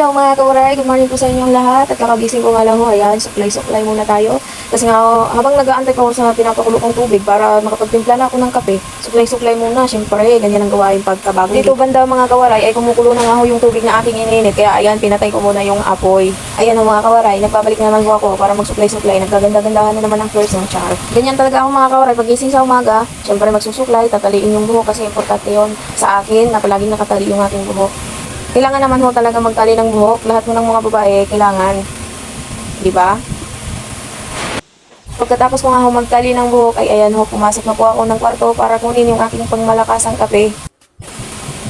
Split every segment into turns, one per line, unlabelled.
Hello mga kawaray, good morning po sa inyong lahat. At kakagising ko nga lang ho, ayan, supply muna tayo. Kasi nga habang nag-aantay pa ako sa pinapakulo kong tubig para makapagtimpla na ako ng kape, supply muna, syempre, ganyan ang gawain pagkabago. Dito banda mga kawaray ay kumukulo na nga ho yung tubig na aking ininit. Kaya ayan, pinatay ko muna yung apoy. Ayan ho mga kawaray, nagpabalik naman ho ako para mag-supply. Nagkaganda-gandahan na naman ang first ng char. Ganyan talaga ako mga kawaray, pagising sa umaga, syempre magsusuklay, tataliin yung buhok kasi importante yun sa akin na palaging nakatali yung aking buhok. Kailangan naman ho talaga magtali ng buhok. Lahat mo ng mga babae, kailangan. Di ba? Pagkatapos ko nga ho magtali ng buhok, ay ayan ho, pumasok na po ako ng kwarto para kunin yung aking pangmalakasang kape.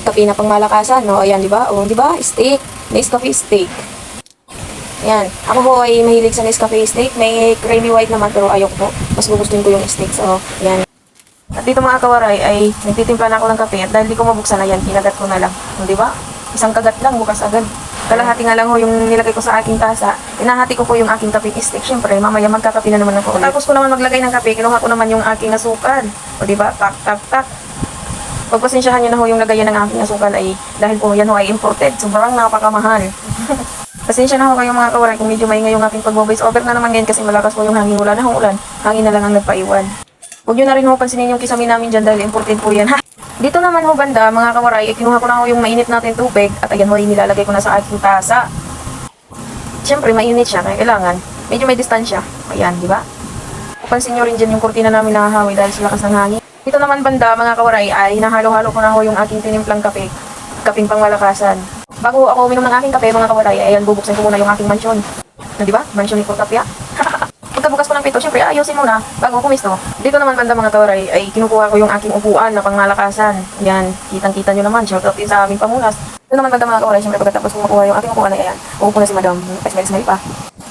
Kape na pangmalakasan, no? Ayan, di ba? O, di ba? Steak. Nescafe steak. Ayan. Ako ho ay mahilig sa Nescafe steak. May creamy white naman, pero ayoko po. Mas gugustuhin ko yung steak. So, ayan. At dito mga kawaray, ay nagtitimpla na ako ng kape. At dahil di ko mabuksan, ayan, kinagat ko na lang. Di ba? Isang kagat lang, bukas agad. Kalahati nga lang ho yung nilagay ko sa aking tasa. Pinahati ko po yung aking kape stick. Siyempre, mamaya magkakape na naman ako. Tapos ko naman maglagay ng kape, kinuha ko naman yung aking asukal. O diba? Tak, tak, tak. Pagpasensyahan nyo na ho yung lagayan ng aking asukal ay dahil po yan ho ay imported. Sobrang napakamahal. Pasensya na ho kayo mga kawaray kung medyo maingay yung aking pag-voice over na naman ngayon kasi malakas po yung hangin. Wala na hong ulan. Hangin na lang ang nagpaiwan. Huwag nyo na rin ho pansinin yung kisame namin dyan dahil imported po yan. Dito naman ho banda, mga kawaray, kinuha ko na ho yung mainit natin tubig at ayan ho, nilalagay ko na sa aking tasa. Siyempre, mainit siya, kaya kailangan. Medyo may distansya. Ayan, di ba? Pansin nyo rin dyan yung kurtina namin nahahawi dahil sa lakas ng hangin. Dito naman banda, mga kawaray, ay hinahalo-halo ko na ho yung aking tinimplang kape. Kaping pangmalakasan. Bago ako uminom ng aking kape, mga kawaray, ayan, bubuksan ko muna yung aking mansyon. Na, di ba? Mansyon ni Portapia. Pagkabukas ko ng pinto, syempre ayusin muna bago kumisto. Dito naman banda mga kawaray ay kinukuha ko yung aking upuan na pangmalakasan. Yan, kitang-kita nyo naman, shout out din sa aming pamunas. Dito naman banda mga kawaray, syempre pagkatapos ko makuha yung aking upuan ay ayan, uupo na si madam, smell pa.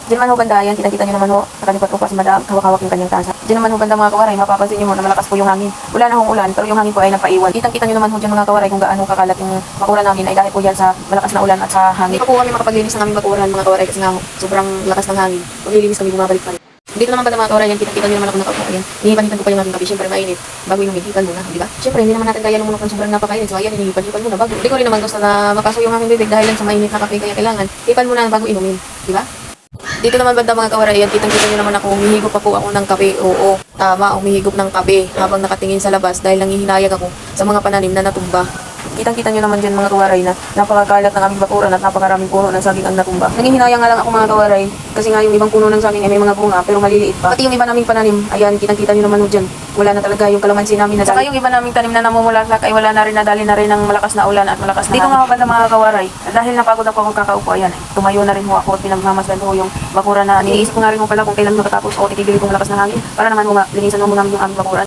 Diyan naman ho banda, yan, kitang-kita nyo naman ho, nakalipat ko pa si madam, hawak-hawak yung kanyang tasa. Diyan naman ho banda mga kawaray, mapapansin nyo ho na malakas po yung hangin. Wala na hong ulan, pero yung hangin po ay napaiwan. Kitang-kita nyo naman ho dyan mga kawaray kung gaano kakalat yung bakura namin ay dahil po yan sa malakas na ulan at sa hangin. Ito po kami makapaglinis ng aming bakuran mga kawaray kasi nga sobrang lakas ng hangin. Paglilinis kami bumabalik pa rin. Dito naman ba mga kawaray, yan, kita-kita nyo naman ako nakaupo. Ayan, hinihipan-hipan ko pa yung aking kape. Siyempre, mainit. Bago inumin, hipan muna, di ba? Siyempre, hindi naman natin kaya lumunok ng sobrang napakainit. So, ayan, hinihipan muna bago. Hindi ko rin naman gusto na makaso yung aking bibig dahil lang sa mainit na kape. Kaya kailangan, hipan muna bago inumin, di ba? Dito naman banda mga kawaray, yan, kitang-kita nyo naman ako, umihigop pa po ako ng kape. Oo, tama, umihigop ng kape habang nakatingin sa labas dahil nangihinayag ako sa mga pananim na natumba. Kitang-kita nyo naman dyan mga kawaray na napakakalat ng aming bakuran at napakaraming puno ng saging ang natumba. Nangihinayang nga lang ako mga kawaray kasi nga yung ibang puno ng saging ay may mga bunga pero maliliit pa. Pati yung iba naming pananim, ayan, kitang-kita nyo naman dyan. Wala na talaga yung kalamansi namin na dali. Saka yung iba naming tanim na namumulaklak ay wala na rin, nadali na rin ng malakas na ulan at malakas na hangin. Dito nga banda mga kawaray, dahil napagod ako kakaupo, ayan, tumayo na rin ho ako at pinagmamasdan ko yung bakuran na iniisip ko nga rin mo pala kung kailan matatapos o titigil kong malakas na hangin para naman linisan mo namin yung aming bakuran.